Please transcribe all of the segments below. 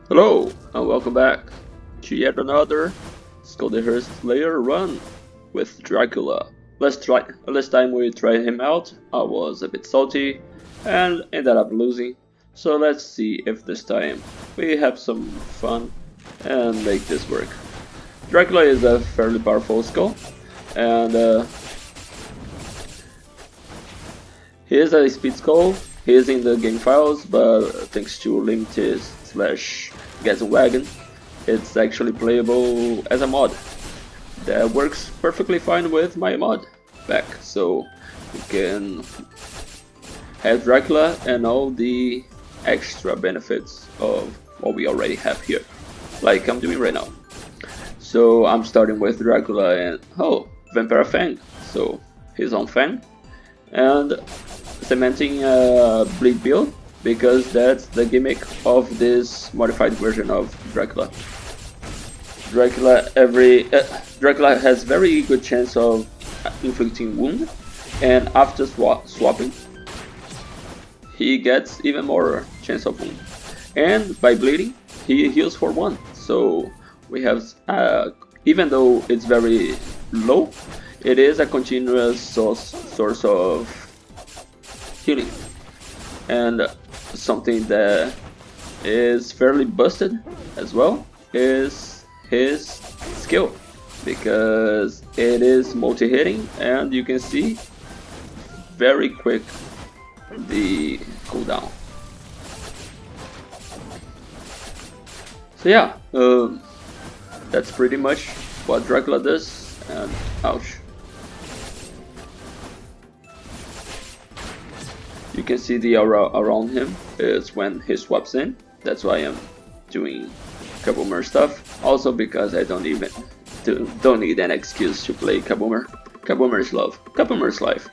Hello and welcome back to yet another Skul Slayer run with Dracula. Last time we tried him out, I was a bit salty and ended up losing. So let's see if this time we have some fun and make this work. Dracula is a fairly powerful Skul, and he is a speed Skul. He is in the game files, but thanks to limited slash gas wagon, it's actually playable as a mod. That works perfectly fine with my mod pack, so you can have Dracula and all the extra benefits of what we already have here, like I'm doing right now. So I'm starting with Dracula and Vampire Fang, so his own Fang, and cementing a bleed build because that's the gimmick of this modified version of Dracula. Dracula has very good chance of inflicting wound, and after swapping, he gets even more chance of wound. And by bleeding, he heals for 1. So we have, even though it's very low, it is a continuous source of healing. And something that is fairly busted as well is his skill, because it is multi-hitting and you can see very quick the cooldown. So yeah, that's pretty much what Dracula does, and ouch. You can see the aura around him is when he swaps in. That's why I'm doing Kabumer stuff. Also because I don't need an excuse to play Kabumer. Kabumer's love. Kabumer's life.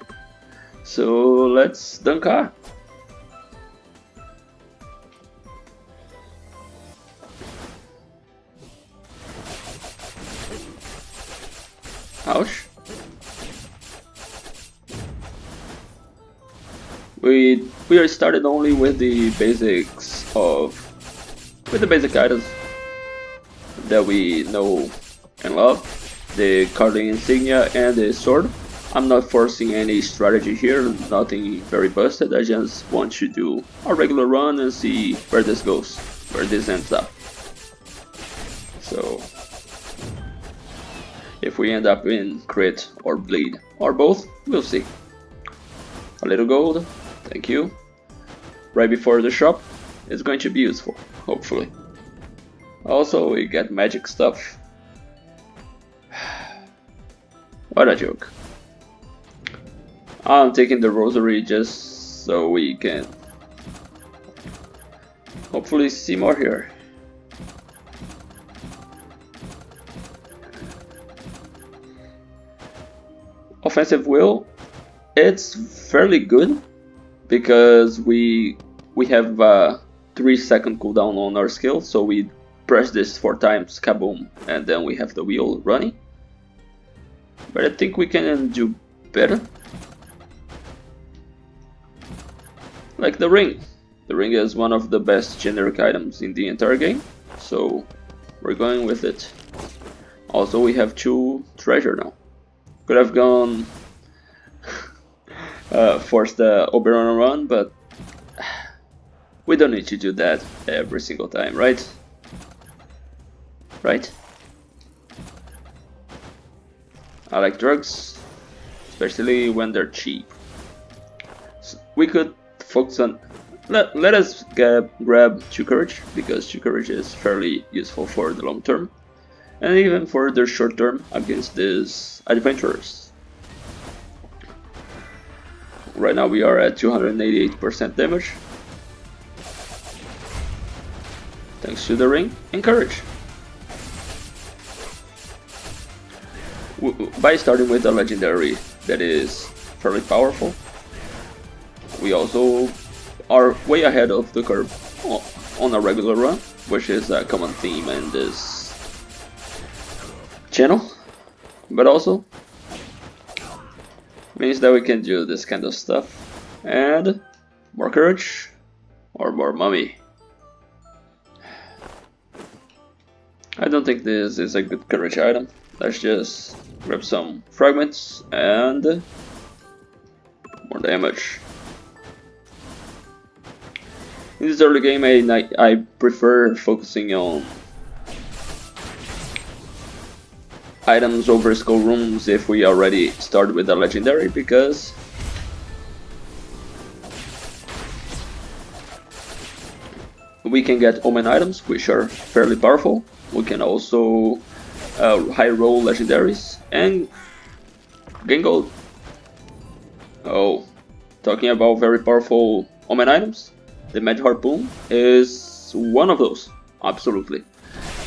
So let's Dunka. Ouch. We are started only with the basics with the basic items that we know and love, the carding insignia and the sword. I'm not forcing any strategy here, nothing very busted. I just want to do a regular run and see where this goes, where this ends up. So if we end up in crit or bleed or both, we'll see. A little gold. Thank you. Right before the shop is going to be useful, hopefully. Also, we get magic stuff. What a joke. I'm taking the rosary just so we can hopefully see more here. Offensive will, it's fairly good, because we have a 3-second cooldown on our skill, so we press this 4 times, kaboom, and then we have the wheel running. But I think we can do better. Like the ring. The ring is one of the best generic items in the entire game, so we're going with it. Also, we have 2 treasure now. Could have gone force the Oberon run, but we don't need to do that every single time, right? Right? I like drugs, especially when they're cheap. So we could focus on... Let us grab 2 courage, because 2 courage is fairly useful for the long term, and even for the short term against these adventurers. Right now we are at 288% damage, thanks to the ring and courage. By starting with a legendary that is fairly powerful, we also are way ahead of the curve on a regular run, which is a common theme in this channel, but also means that we can do this kind of stuff. And more courage or more mummy. I don't think this is a good courage item. Let's just grab some fragments and more damage. In this early game, I prefer focusing on items over skull rooms if we already start with a legendary, because we can get omen items which are fairly powerful. We can also high roll legendaries and gain gold. Oh, talking about very powerful omen items, the Mad Harpoon is one of those, absolutely.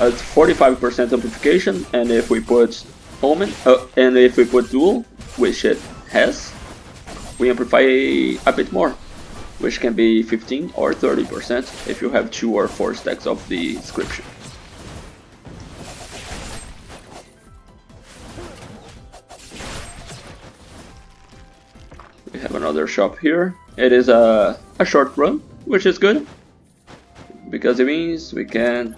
It's 45% amplification, and if we put omen, and if we put dual, which it has, we amplify a bit more, which can be 15 or 30% if you have 2 or 4 stacks of the inscription. We have another shop here. It is a short run, which is good, because it means we can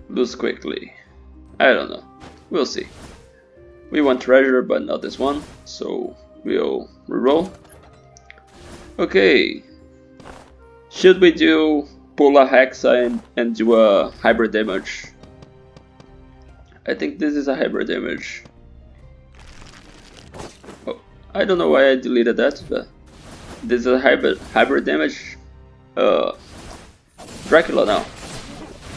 lose quickly. I don't know, we'll see. We want treasure, but not this one, so we'll reroll. Okay, should we do pull a Hexa and do a hybrid damage? I think this is a hybrid damage. Oh, I don't know why I deleted that, but this is a hybrid damage. Dracula now.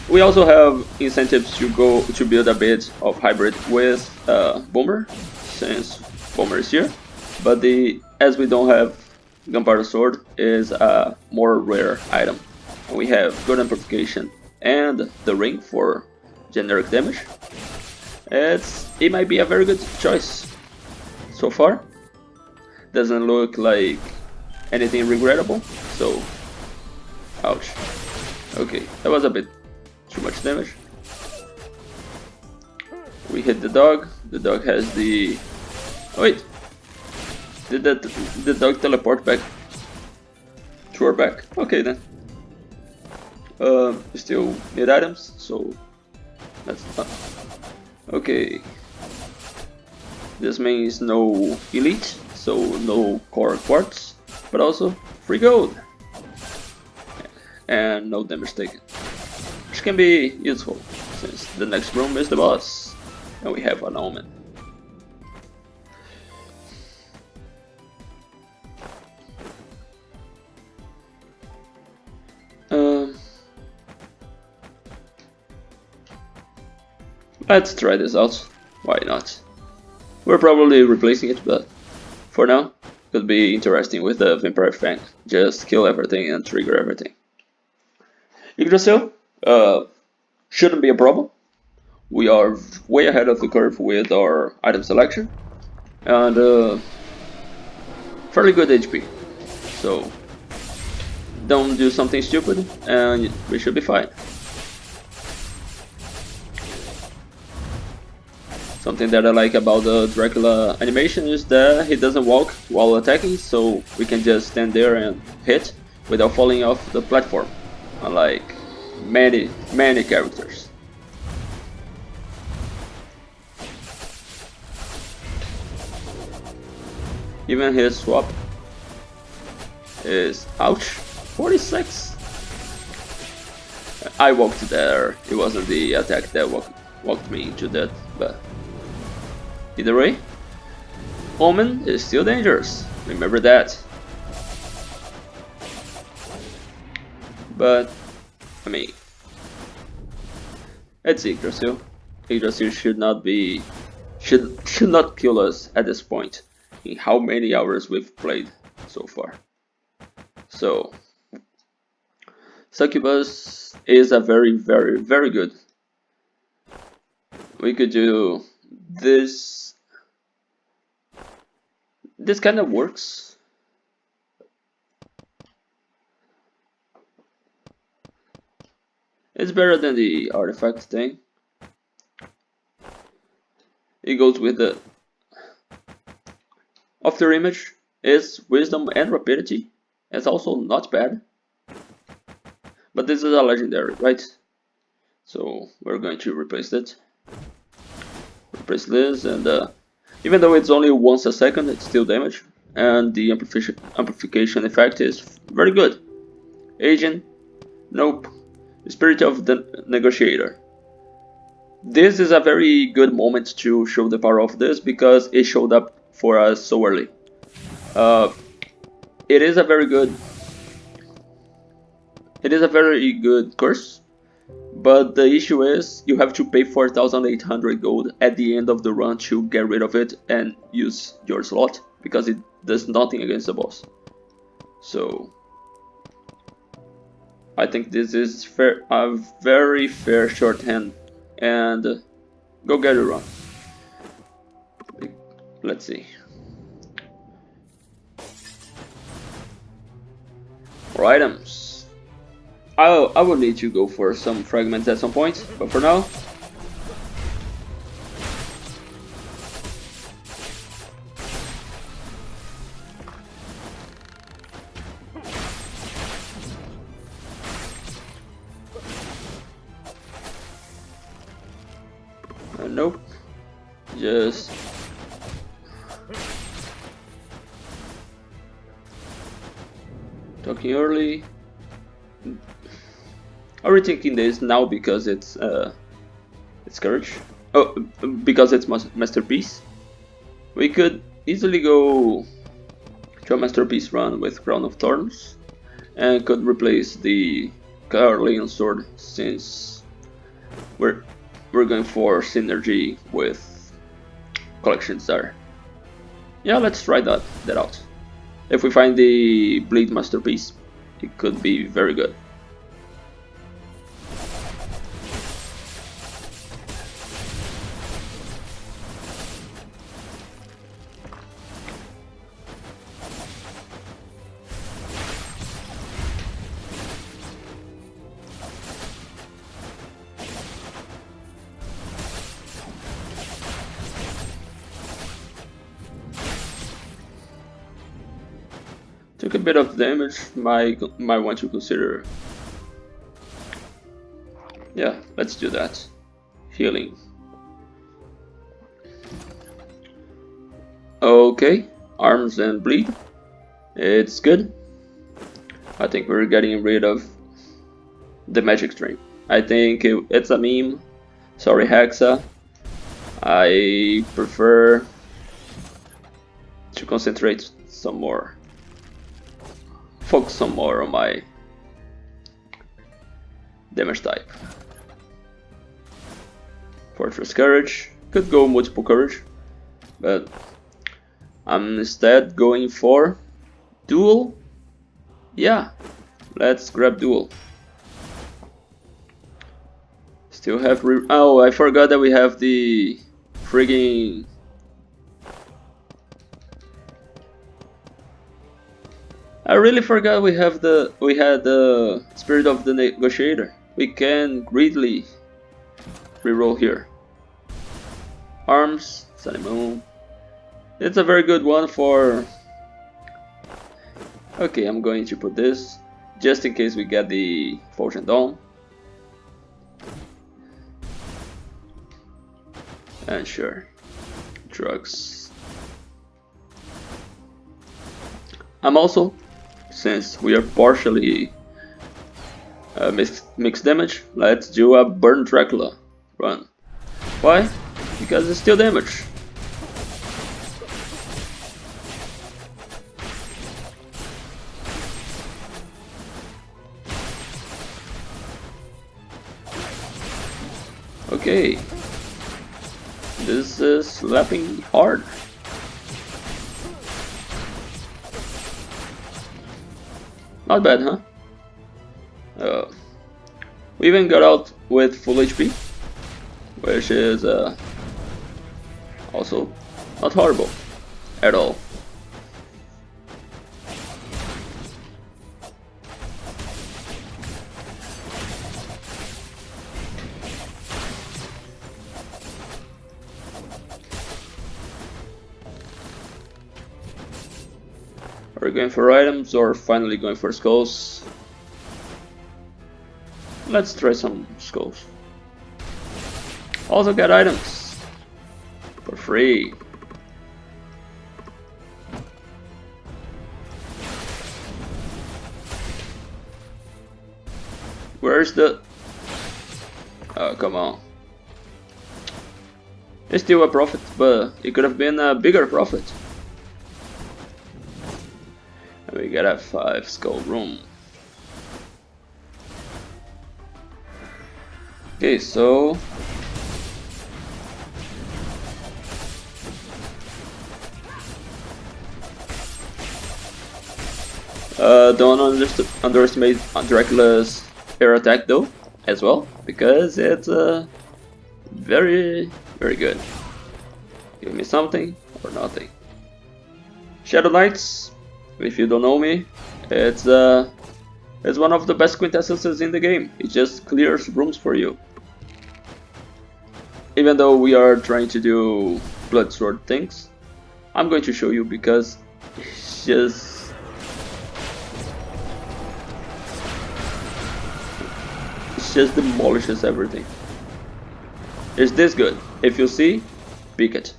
We also have incentives to build a bit of hybrid with Boomer, since Boomer is here. But as we don't have Gunpowder Sword, is a more rare item. And we have good amplification and the ring for generic damage. It might be a very good choice so far. Doesn't look like anything regrettable, so ouch. Okay, that was a bit too much damage. We hit the dog has the... Oh wait! Did the dog teleport back to our back? Okay then. We still need items, so that's fun. Okay. This means no elite, so no core quartz, but also free gold. And no damage taken, which can be useful, since the next room is the boss, and we have an omen. Let's try this out, why not? We're probably replacing it, but for now, could be interesting with the Vampire Fang. Just kill everything and trigger everything. Yggdrasil shouldn't be a problem. We are way ahead of the curve with our item selection, and fairly good HP. So don't do something stupid, and we should be fine. Something that I like about the Dracula animation is that he doesn't walk while attacking, so we can just stand there and hit without falling off the platform, unlike many characters. Even his swap is ouch, 46. I walked there. It wasn't the attack that walked me into that, but either way, Omen is still dangerous. Remember that. But I mean, it's Yggdrasil. Yggdrasil should not kill us at this point, in how many hours we've played so far. So Succubus is a very good. We could do this. This kind of works. It's better than the artifact thing. It goes with the after image is wisdom and rapidity. It's also not bad. But this is a legendary, right? So we're going to replace it. Replace this, and even though it's only once a second, it's still damage, and the amplification effect is very good. Agent, nope. Spirit of the Negotiator. This is a very good moment to show the power of this because it showed up for us so early. It is a very good curse, but the issue is you have to pay 4,800 gold at the end of the run to get rid of it and use your slot because it does nothing against the boss. So I think this is a very fair shorthand, and go get it run. Let's see. For items, I will need to go for some fragments at some point, but for now, nope, just talking early. I'm rethinking this now because it's courage. Oh, because it's masterpiece. We could easily go to a masterpiece run with Crown of Thorns, and could replace the Caerleon sword since we're going for synergy with Collection Star. Yeah, let's try that out. If we find the Bleed Masterpiece, it could be very good. Took a bit of damage, might want to consider. Yeah, let's do that. Healing. Okay, arms and bleed. It's good. I think we're getting rid of the magic string. I think it's a meme. Sorry, Hexa. I prefer to concentrate some more. Focus some more on my damage type. Fortress Courage. Could go multiple courage, but I'm instead going for duel. Yeah, let's grab duel. Still have oh, I forgot that we have the frigging I really forgot we had the Spirit of the Negotiator. We can greedily reroll here. Arms, Sunny Moon. It's a very good one for. Okay, I'm going to put this just in case we get the Fortune Dawn. And sure, drugs. I'm also, since we are partially mixed damage, let's do a Burn Dracula run. Why? Because it's still damage. Okay, this is slapping hard. Not bad, huh? We even got out with full HP, which is also not horrible at all. Are we going for items or finally going for skulls? Let's try some skulls. Also get items for free. Where's the... Oh, come on. It's still a profit, but it could have been a bigger profit. And we got a 5 skull room. Okay, so... don't underestimate Dracula's air attack though, as well, because it's very good. Give me something or nothing. Shadow Knights, if you don't know me, it's one of the best quintessences in the game. It just clears rooms for you. Even though we are trying to do blood sword things, I'm going to show you because it's just demolishes everything. It's this good. If you see, pick it.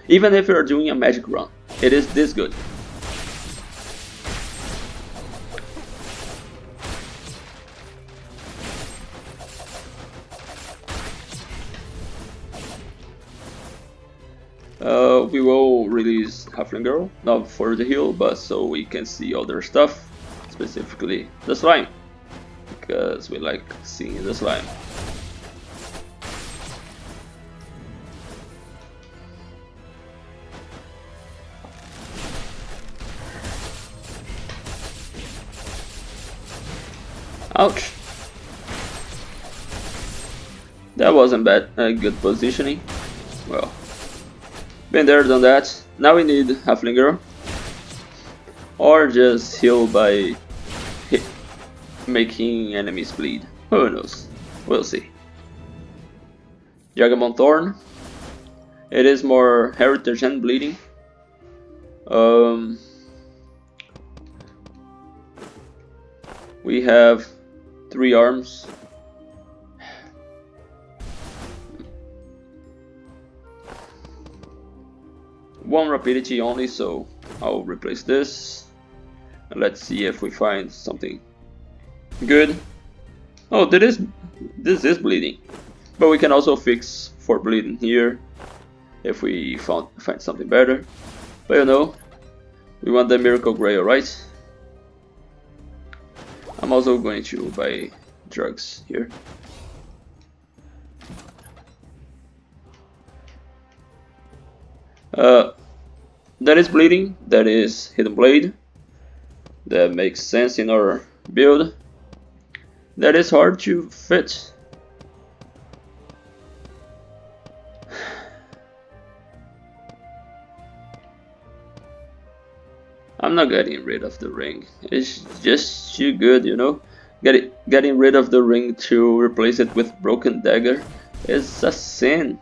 Even if you're doing a magic run, it is this good. We will release Halfling Girl, not for the heal, but so we can see other stuff, specifically the slime, because we like seeing the slime. Ouch! That wasn't bad, good positioning. Well, been there, done that. Now we need Halfling Girl, or just heal by making enemies bleed. Who knows? We'll see. Jagabon Thorn. It is more heritage and bleeding. We have 3 arms. One rapidity only, so I'll replace this. And let's see if we find something good. Oh, this is bleeding, but we can also fix for bleeding here if we find something better. But you know, we want the Miracle Grail, right? I'm also going to buy drugs here. That is bleeding, that is Hidden Blade. That makes sense in our build. That is hard to fit. I'm not getting rid of the ring. It's just too good, you know. Getting rid of the ring to replace it with Broken Dagger is a sin.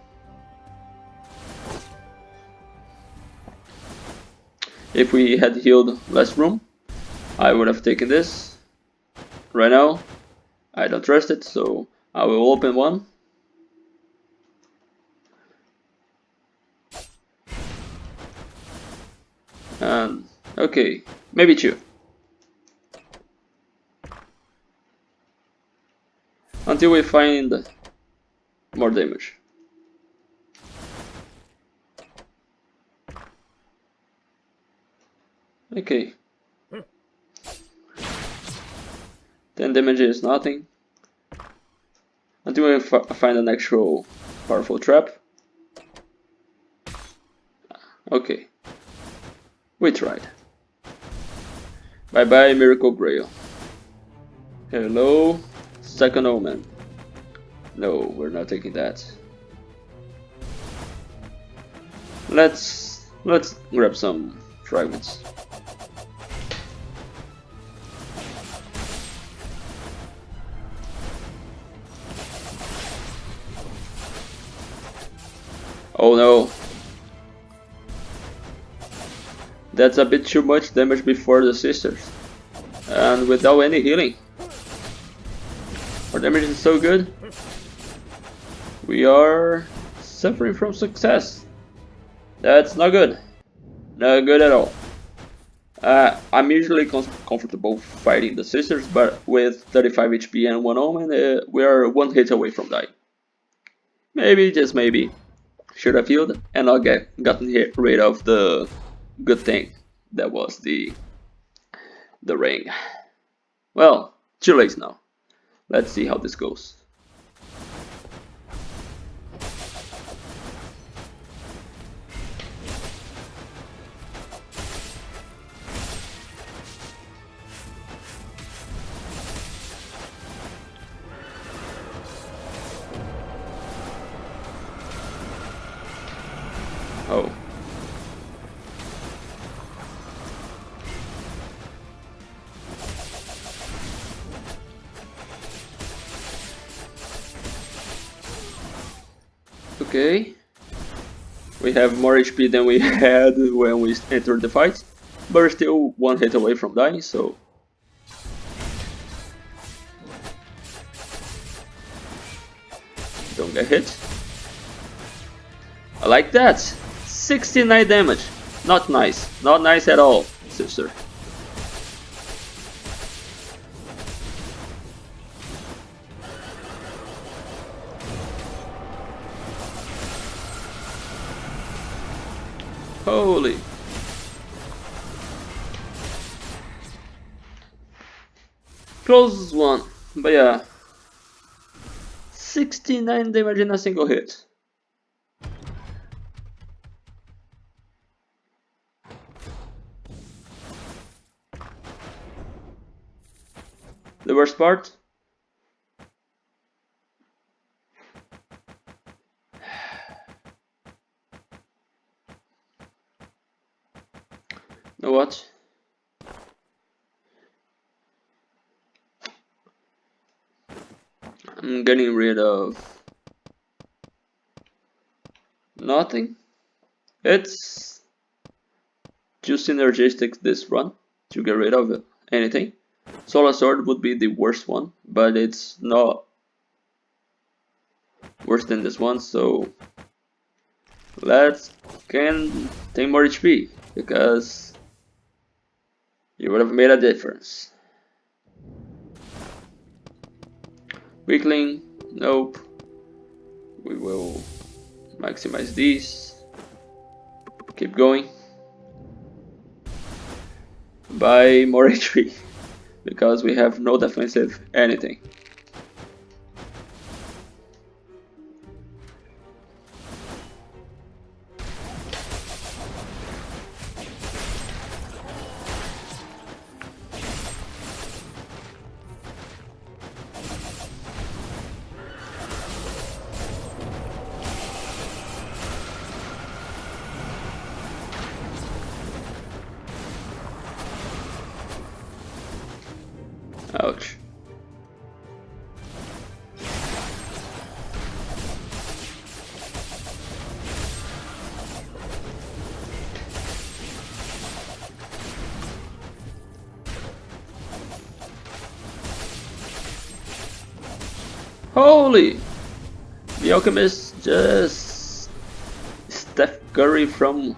If we had healed less room, I would have taken this. Right now, I don't trust it, so I will open one. And okay, maybe 2. Until we find more damage. Okay. 10 damage is nothing. Until we find an actual powerful trap. Okay. We tried. Bye bye, Miracle Grail. Hello, Second Omen. No, we're not taking that. Let's grab some fragments. Oh no. That's a bit too much damage before the sisters. And without any healing. Our damage is so good. We are suffering from success. That's not good. Not good at all. I'm usually comfortable fighting the sisters, but with 35 HP and 1 omen, we are 1 hit away from dying. Maybe, just maybe, should have healed and not gotten rid of the good thing that was the ring. Well, too late now. Let's see how this goes. Oh. Okay. We have more HP than we had when we entered the fight, but we're still 1 hit away from dying, so... Don't get hit. I like that! 69 damage! Not nice. Not nice at all, sister. Holy. Close one, but yeah. 69 damage in a single hit. The worst part? Know what? I'm getting rid of nothing. It's too synergistic this run to get rid of anything. Solar Sword would be the worst one, but it's not worse than this one, so let's gain 10 more HP, because it would have made a difference. Weakling, nope. We will maximize these. Keep going. Buy more HP, because we have no defensive anything. Ouch. Holy! The Alchemist just Steph Curry from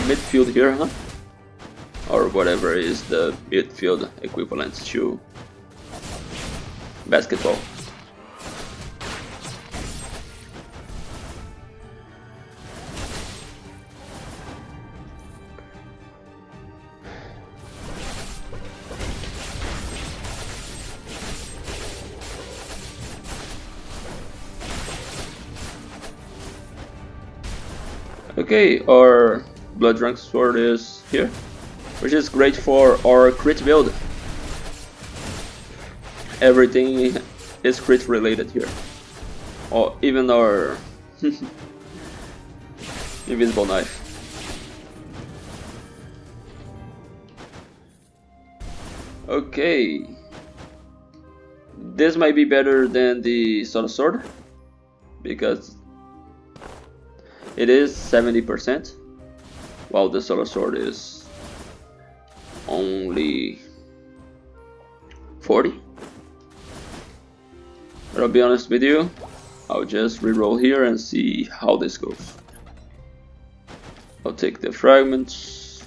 midfield here, huh? Or whatever is the midfield equivalent to basketball. Okay, our Blood Drunk Sword is here, which is great for our crit build. Everything is crit related here, or even our invisible knife. Okay, this might be better than the Solar Sword, because it is 70%, while the Solar Sword is only 40. But I'll be honest with you, I'll just reroll here and see how this goes. I'll take the fragments.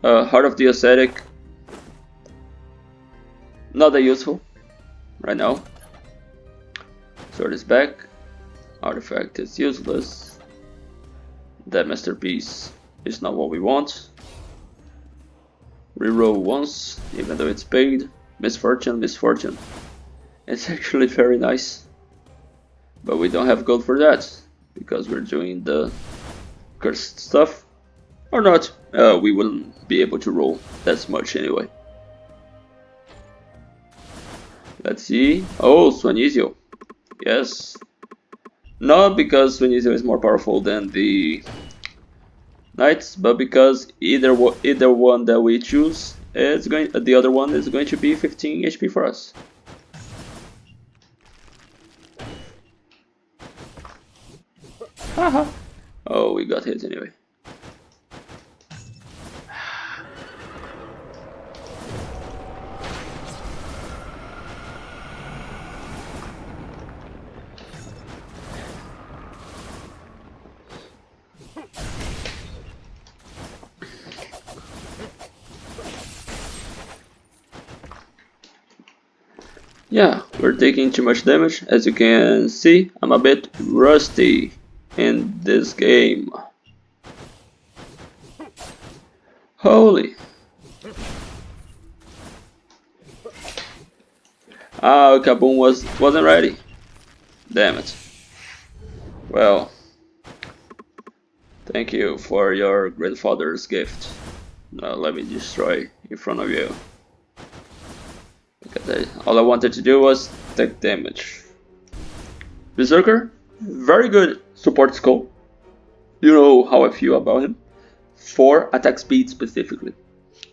Heart of the Ascetic. Not that useful right now. Sword is back. Artifact is useless. That masterpiece is not what we want. Reroll once, even though it's paid. Misfortune, misfortune. It's actually very nice. But we don't have gold for that, because we're doing the cursed stuff. Or not, we wouldn't be able to roll that much anyway. Let's see. Oh, Swanizio. Yes. Not because Swanizio is more powerful than the Knights, but because either one that we choose is the other one is going to be 15 HP for us. Haha. Oh, we got hit anyway. Yeah, we're taking too much damage. As you can see, I'm a bit rusty in this game. Holy. Ah, Kaboom wasn't ready. Damn it. Well, thank you for your grandfather's gift. Now let me destroy in front of you. All I wanted to do was take damage. Berserker, very good support Skul. You know how I feel about him. For attack speed specifically.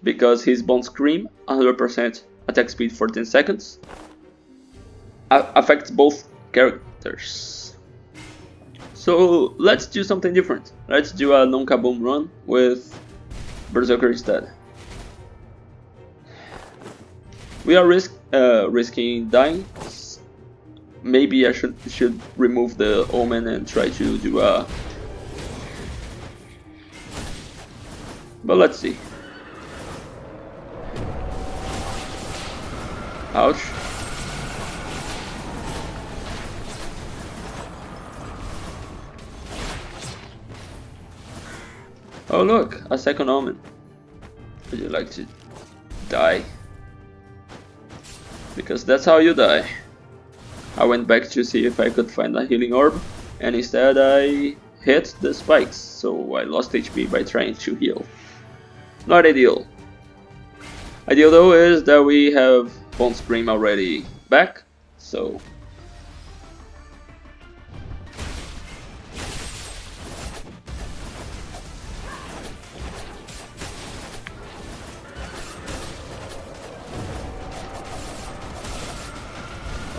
Because his Bone Scream, 100% attack speed for 10 seconds. Affects both characters. So let's do something different. Let's do a non-Kaboom run with Berserker instead. We are risking dying. Maybe I should remove the Omen and try to do a... But let's see. Ouch. Oh look, a second Omen. Would you like to die? Because that's how you die. I went back to see if I could find a healing orb, and instead I hit the spikes, so I lost HP by trying to heal. Not ideal. Ideal though is that we have Bone Scream already back, so...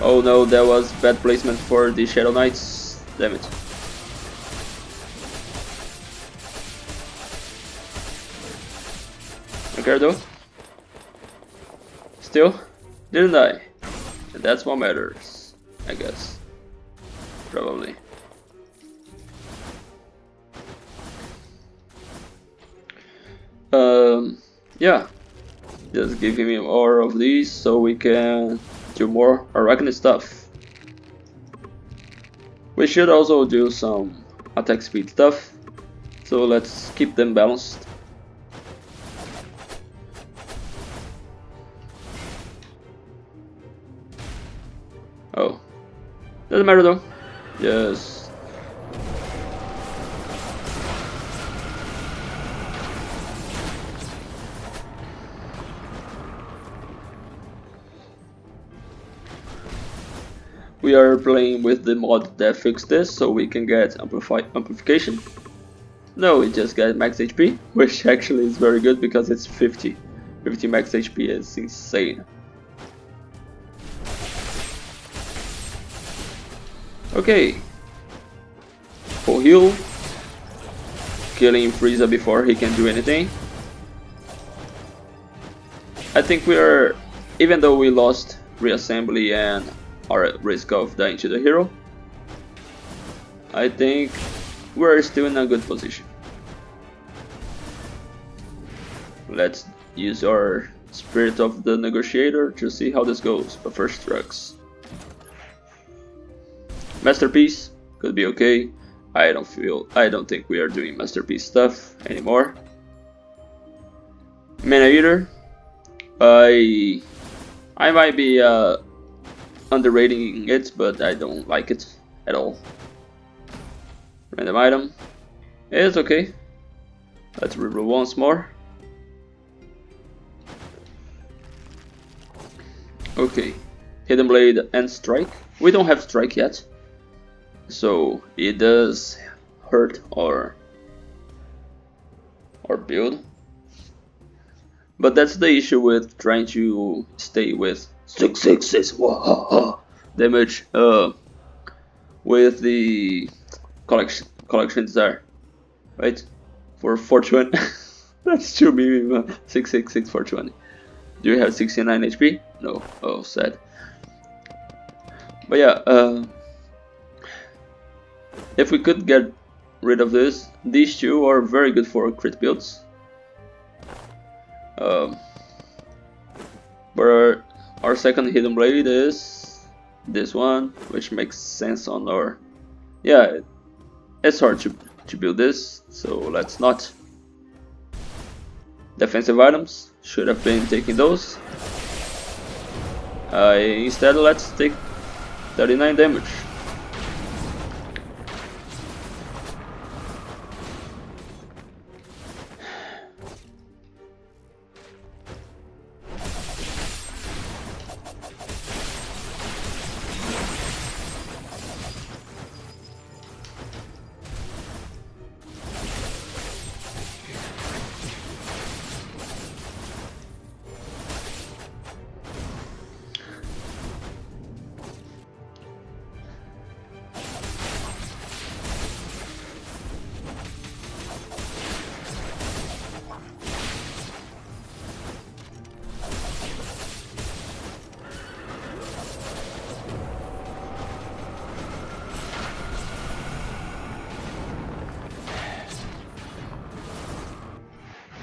Oh no, that was bad placement for the Shadow Knights. Damn it. Ricardo. Still, didn't die. And that's what matters, I guess. Probably. Yeah. Just give me more of these so we can do more arachnid stuff. We should also do some attack speed stuff, so let's keep them balanced. Oh, doesn't matter though. Just we are playing with the mod that fixed this, so we can get amplification. No, we just get max HP, which actually is very good because it's 50. 50 max HP is insane. Okay. Full heal. Killing Frieza before he can do anything. I think we are, even though we lost reassembly and are at risk of dying to the hero, I think we're still in a good position. Let's use our Spirit of the Negotiator to see how this goes, but first drugs. Masterpiece could be okay. I don't think we are doing Masterpiece stuff anymore. Mana Eater, I might be underrating it, but I don't like it at all. Random item, it's okay. Let's reroll once more. Okay, Hidden Blade and Strike. We don't have Strike yet, so it does hurt our build. But that's the issue with trying to stay with 666 damage with the collections there, right? For 420, that's too meme. 666 420. Do you have 69 HP? No. Oh, sad. But yeah, if we could get rid of this, these two are very good for crit builds. But our second Hidden Blade is this one, which makes sense on our... Yeah, it's hard to build this, so let's not. Defensive items, should have been taking those. Instead, let's take 39 damage.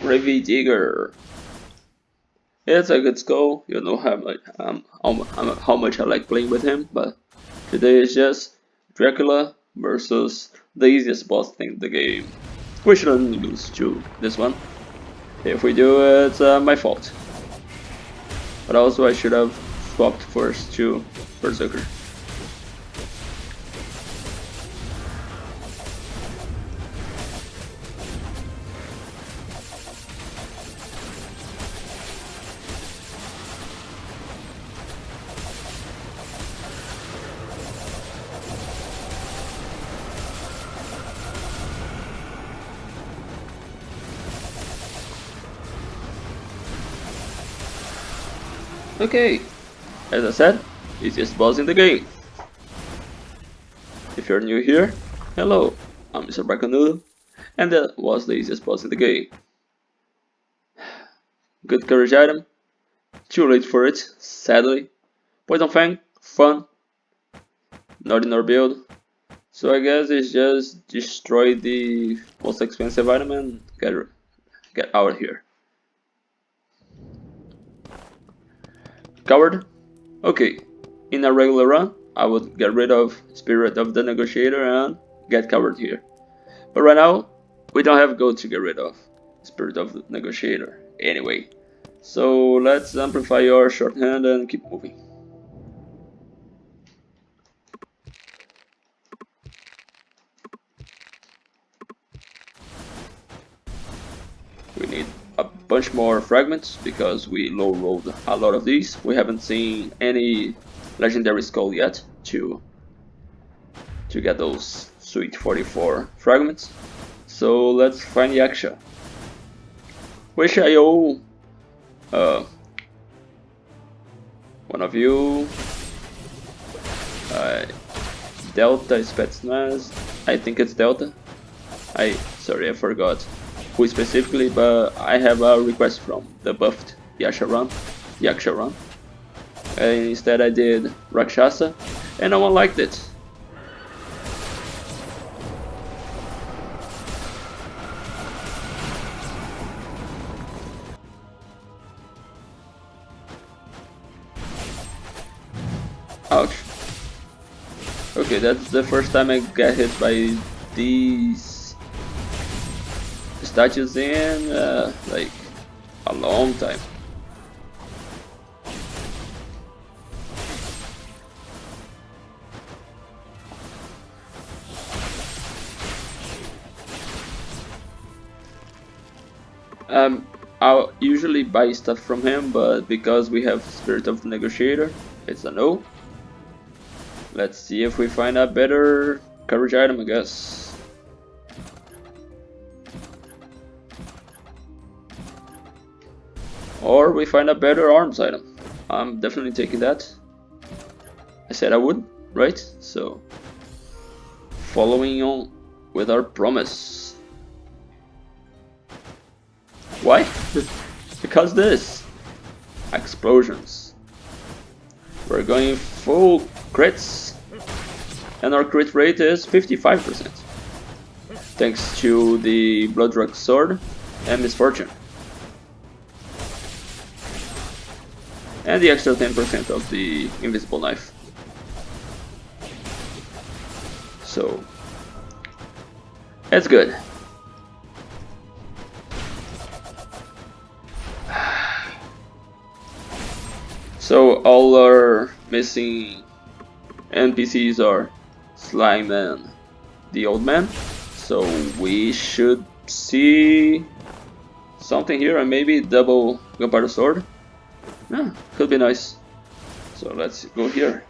Gravy Digger. It's a good skull. You know how much I like playing with him, but today is just Dracula versus the easiest boss thing in the game. We shouldn't lose to this one. If we do, it's my fault. But also I should have swapped first to Berserker. Okay, as I said, easiest boss in the game. If you're new here, hello, I'm Mr. Bracanudo, and that was the easiest boss in the game. Good courage item, too late for it, sadly. Poison Fang, fun, not in our build, so I guess it's just destroy the most expensive item and get out of here. Coward? Okay, in a regular run, I would get rid of Spirit of the Negotiator and get Coward here. But right now, we don't have gold to get rid of Spirit of the Negotiator anyway. So let's amplify your shorthand and keep moving. We need a bunch more fragments because we low rolled a lot of these. We haven't seen any legendary skull yet to get those sweet 44 fragments. So let's find Yaksha. Wish I owe one of you Delta Spetsnaz. I think it's Delta. Sorry, I forgot who specifically, but I have a request from the buffed Yaksha run. and instead I did Rakshasa, and no one liked it. Ouch. Okay, that's the first time I get hit by these statues in like a long time. I'll usually buy stuff from him, but because we have Spirit of the Negotiator, it's a no. Let's see if we find a better courage item, I guess. Or we find a better arms item. I'm definitely taking that. I said I would, right? So, following on with our promise. Why? Because this. Explosions. We're going full crits. And our crit rate is 55%. Thanks to the Blood Sword and Misfortune. And the extra 10% of the Invisible Knife. So, it's good. So all our missing NPCs are Slime and the Old Man. So we should see something here, and maybe double Gunpowder Sword. Yeah, could be nice. So let's go here.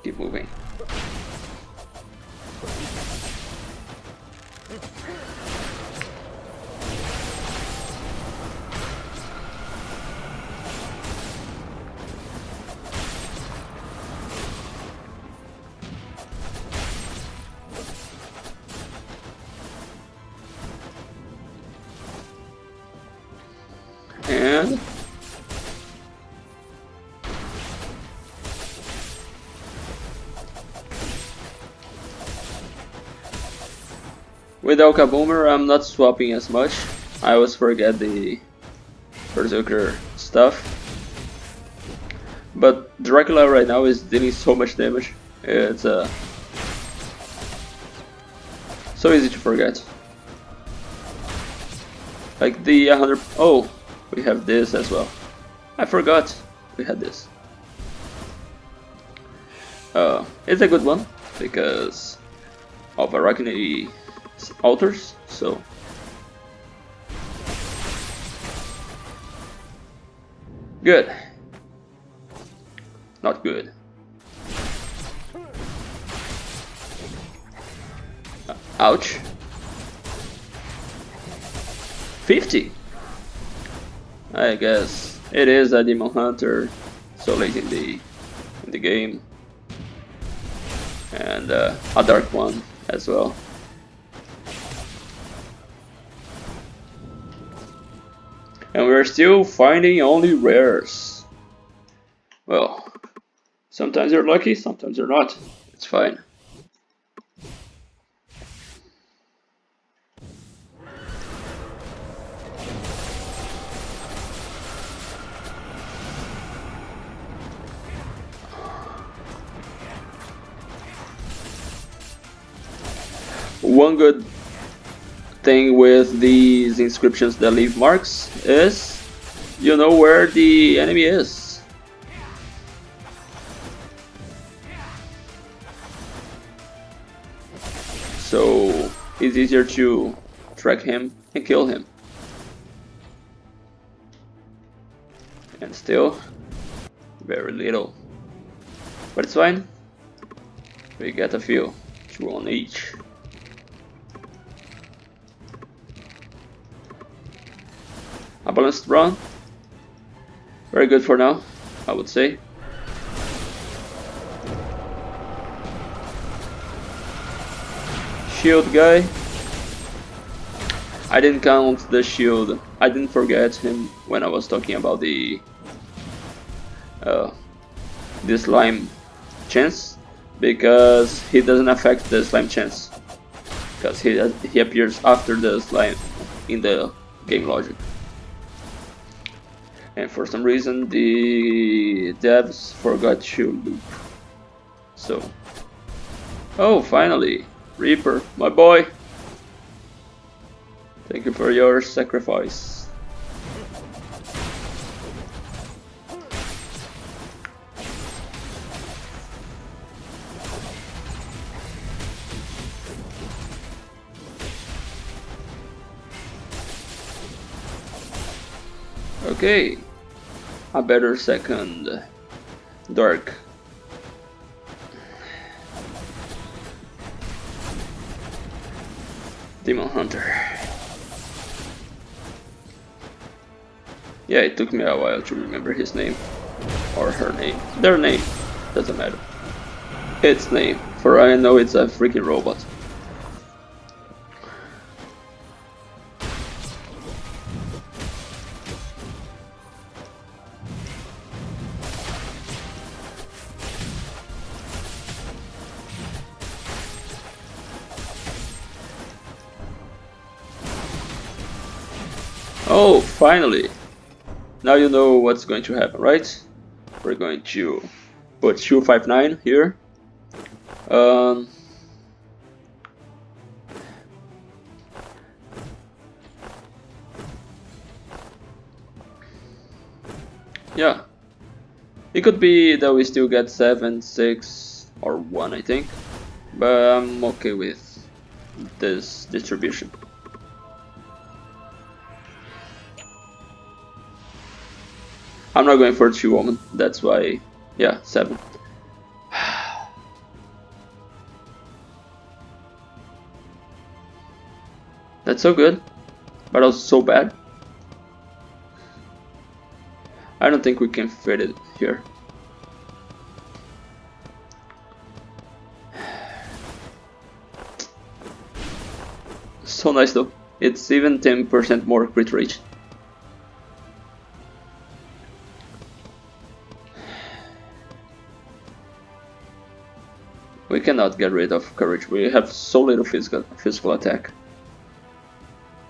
Keep moving. And with El Kaboomer, I'm not swapping as much. I always forget the Berserker stuff. But Dracula right now is dealing so much damage. It's so easy to forget. Like the 100. Oh, we have this as well. I forgot we had this. It's a good one because of Arachne altars, so good. Not good. Ouch. 50. I guess it is a Demon Hunter so late in the game, and a dark one as well. And we're still finding only rares. Well, sometimes you're lucky, sometimes you're not. It's fine. One good thing with these inscriptions that leave marks is you know where the enemy is. So it's easier to track him and kill him. And still very little. But it's fine. We get a few, 2 on each. A balanced run. Very good for now, I would say. Shield guy. I didn't count the shield. I didn't forget him when I was talking about the this slime chance, because he doesn't affect the slime chance, because he appears after the slime in the game logic. And for some reason the devs forgot to loop. So, oh, finally, Reaper, my boy. Thank you for your sacrifice. Okay, a better second dark. Demon Hunter. Yeah, it took me a while to remember his name, or her name. Their name, doesn't matter. Its name, for I know it's a freaking robot. Oh, finally! Now you know what's going to happen, right? We're going to put 259 here. Yeah. It could be that we still get 7, 6, or 1, I think. But I'm okay with this distribution. I'm not going for 2 woman, that's why, yeah, 7. That's so good, but also so bad. I don't think we can fit it here. So nice though, it's even 10% more crit rate. We cannot get rid of courage, we have so little physical attack.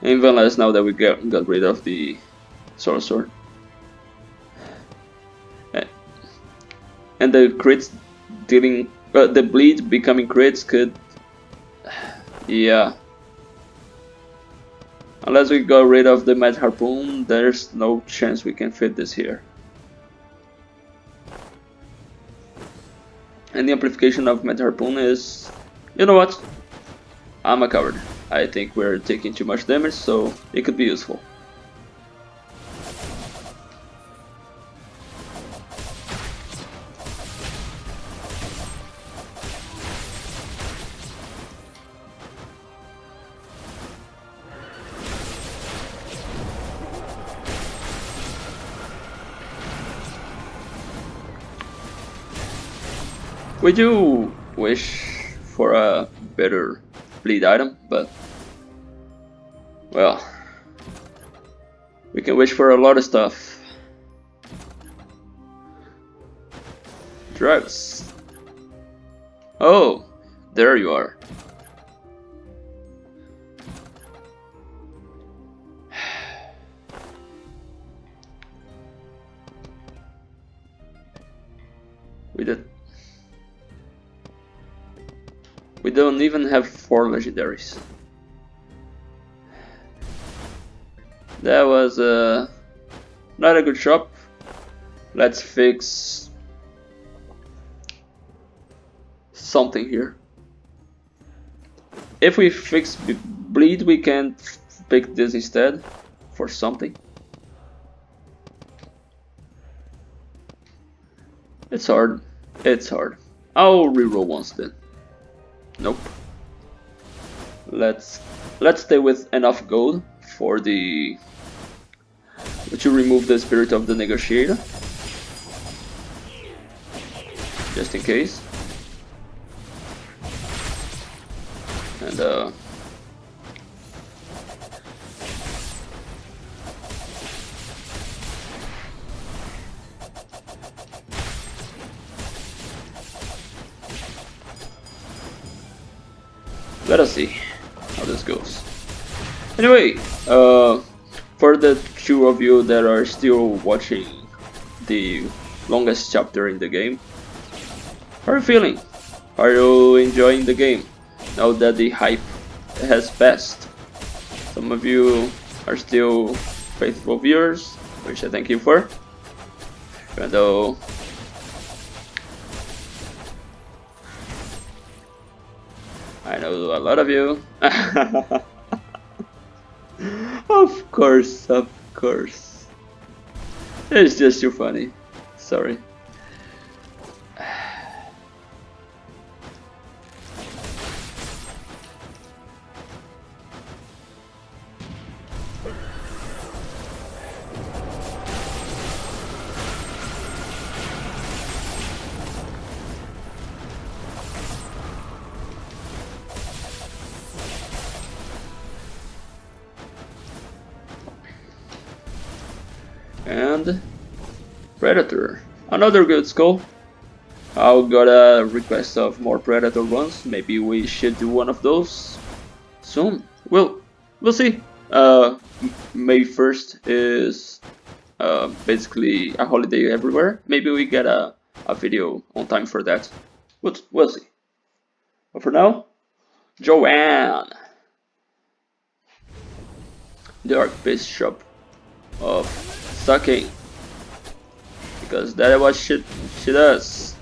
Even less now that we got rid of the sorcerer. And the crits dealing, the bleed becoming crits could, yeah. Unless we got rid of the Mad Harpoon, there's no chance we can fit this here. And the amplification of Mad Harpoon is, you know what? I'm a coward. I think we're taking too much damage, so it could be useful. We do wish for a better bleed item, but well, we can wish for a lot of stuff. Drugs. Oh, there you are. We don't even have 4 legendaries. That was not a good shop. Let's fix something here. If we fix bleed, we can pick this instead for something. It's hard. It's hard. I'll reroll once then. Nope. Let's stay with enough gold for the to remove the spirit of the negotiator, just in case. And Let us see how this goes. Anyway, for the two of you that are still watching the longest chapter in the game, how are you feeling? Are you enjoying the game now that the hype has passed? Some of you are still faithful viewers, which I thank you for. Even though I know a lot of you. Of course, of course. It's just too funny. Sorry. And Predator, another good Skul. I got a request of more Predator ones. Maybe we should do one of those soon. We'll see. May 1st is basically a holiday everywhere. Maybe we get a video on time for that. But we'll see. But for now, Joan, the Archbishop of Sucking, because that's what she does.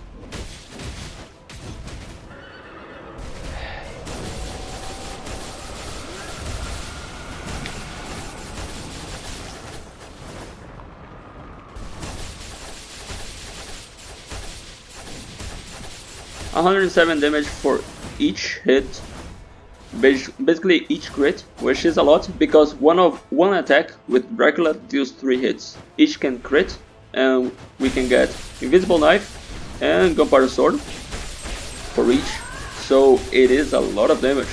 $107 damage for each hit, basically each crit, which is a lot because one attack with Dracula deals 3 hits. Each can crit, and we can get Invisible Knife and Gunpowder Sword for each, so it is a lot of damage.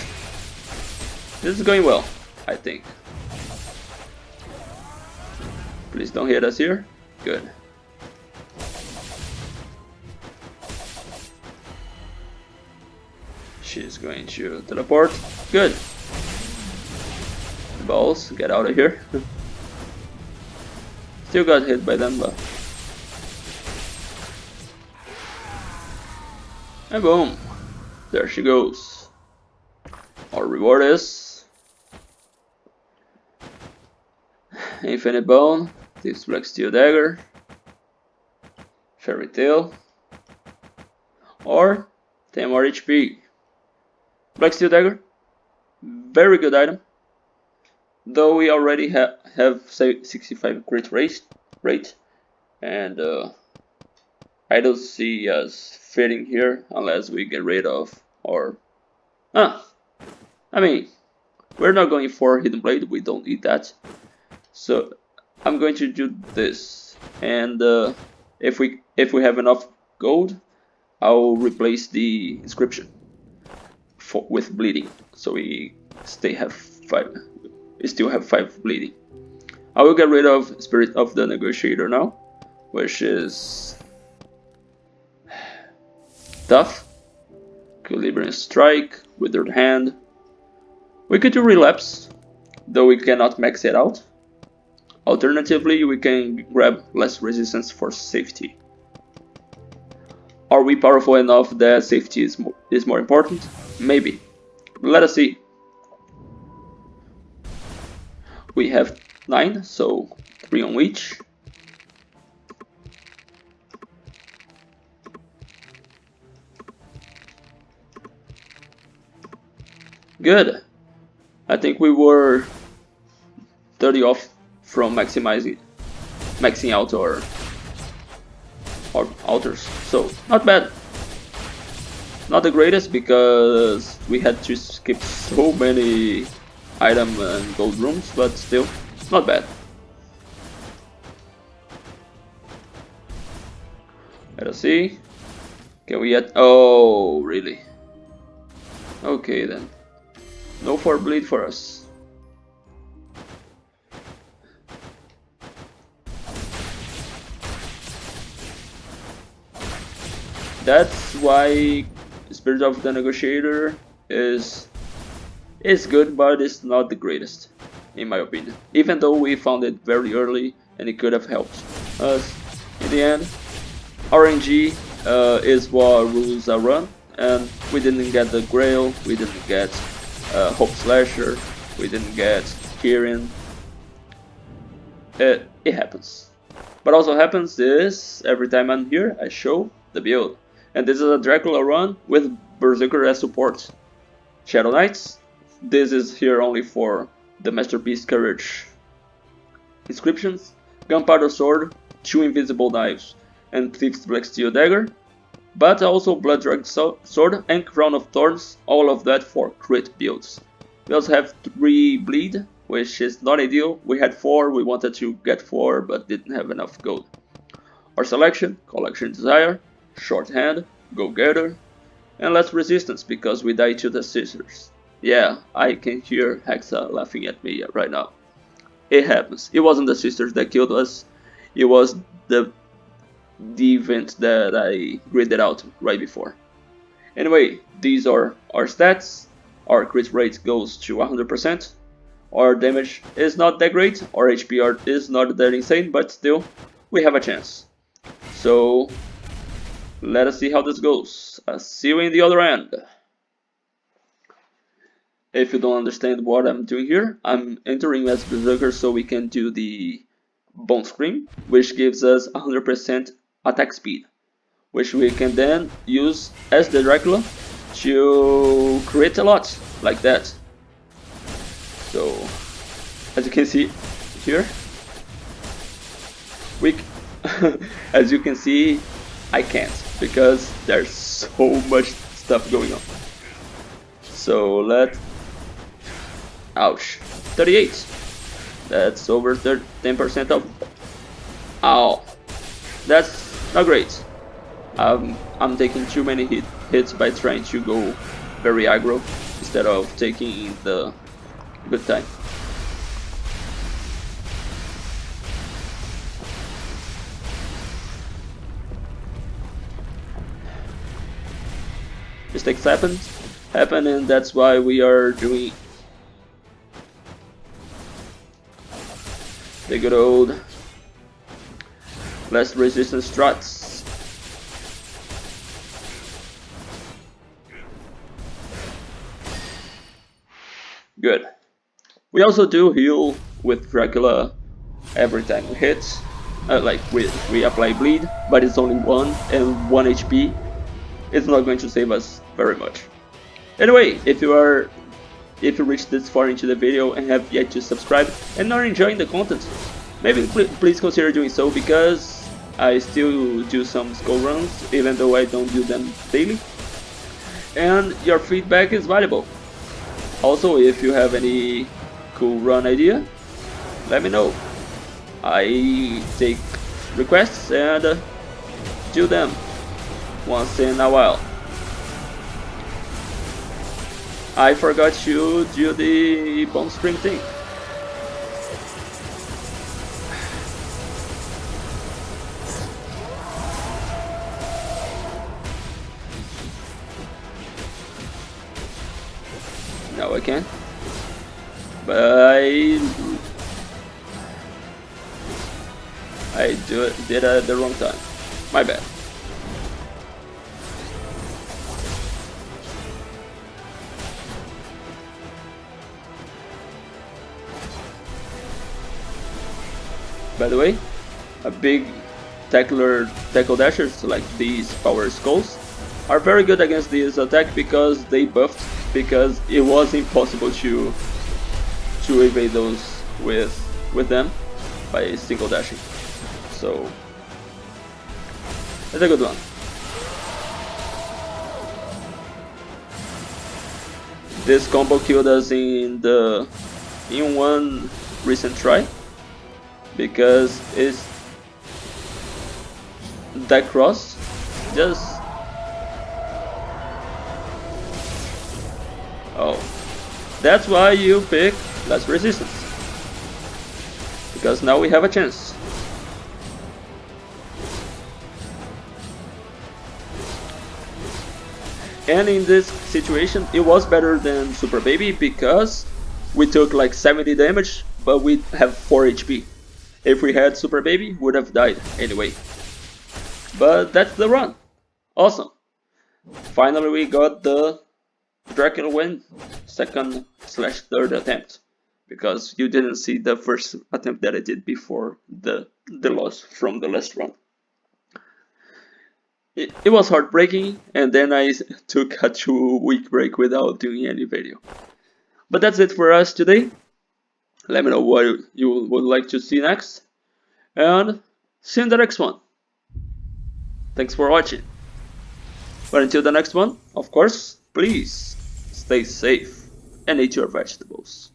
This is going well, I think. Please don't hit us here. Good. She's going to teleport. Good. Balls, get out of here. Still got hit by them, but. And boom. There she goes. Our reward is Infinite Bone, Thief's Black Steel Dagger, Fairy Tail, or 10 more HP. Black Steel Dagger, very good item. Though we already have 65 crit rate, and I don't see us fitting here unless we get rid of our. I mean, we're not going for Hidden Blade. We don't need that. So I'm going to do this, and if we have enough gold, I'll replace the inscription with bleeding, so we still have 5 bleeding. I will get rid of Spirit of the Negotiator now, which is tough. Equilibrium Strike, Withered Hand. We could do Relapse, though we cannot max it out. Alternatively, we can grab less resistance for safety. Are we powerful enough that safety is more important? Maybe. Let us see. We have 9, so 3 on each. Good. I think we were 30 off from maxing out our altars, so not bad. Not the greatest because we had to skip so many item and gold rooms, but still not bad. Let us see. Can we get? Oh, really? Okay then. No 4 bleed for us. That's why Spirit of the Negotiator is It's good, but it's not the greatest, in my opinion. Even though we found it very early and it could have helped us in the end. RNG is what rules a run, and we didn't get the Grail, we didn't get Hope Slasher, we didn't get Kirin. It happens. But also happens is, every time I'm here, I show the build. And this is a Dracula run with Berserker as support. Shadow Knights, this is here only for the Masterpiece Courage inscriptions. Gunpowder Sword, 2 Invisible Knives, and Thief's Black Steel Dagger. But also Blood Drag Sword and Crown of Thorns, all of that for crit builds. We also have 3 Bleed, which is not ideal. We had 4, we wanted to get 4, but didn't have enough gold. Our selection, Collection Desire, Shorthand, Go-Getter, and less resistance because we died to the Sisters. Yeah, I can hear Hexa laughing at me right now. It happens. It wasn't the Sisters that killed us, it was the event that I gridded out right before. Anyway, these are our stats. Our crit rate goes to 100%. Our damage is not that great, our HP is not that insane, but still, we have a chance. So, let us see how this goes. I'll see you in the other end. If you don't understand what I'm doing here, I'm entering as Berserker so we can do the Bone Scream, which gives us 100% attack speed, which we can then use as the Dracula to crit a lot, like that. So, as you can see here, as you can see, I can't because there's so much stuff going on. So ouch, 38. That's over 10% of. Ow, that's not great. I'm taking too many hits by trying to go very aggro instead of taking the good time. Mistakes happen, and that's why we are doing the good old less resistance struts. Good. We also do heal with Dracula every time we hit. Like we apply bleed, but it's only 1 and 1 HP. It's not going to save us very much. Anyway, if you reached this far into the video and have yet to subscribe and are enjoying the content, maybe please consider doing so, because I still do some Skul runs, even though I don't do them daily, and your feedback is valuable. Also, if you have any cool run idea, let me know. I take requests and do them once in a while. I forgot to do the Bone Scream thing. Now I can. But I did it at the wrong time. My bad. By the way, a big tackle dashers like these power skulls are very good against this attack because they buffed, because it was impossible to evade those with them by single dashing. So it's a good one. This combo killed us in one recent try, because it's that cross just that's why you pick less resistance, because now we have a chance. And in this situation, it was better than Super Baby because we took like 70 damage, but we have 4 HP. If we had Super Baby, would have died anyway. But that's the run. Awesome. Finally, we got the Dracula win, second/third attempt, because you didn't see the first attempt that I did before the loss from the last run. It was heartbreaking, and then I took a 2-week break without doing any video. But that's it for us today. Let me know what you would like to see next, and see you in the next one. Thanks for watching. But until the next one, of course, please stay safe and eat your vegetables.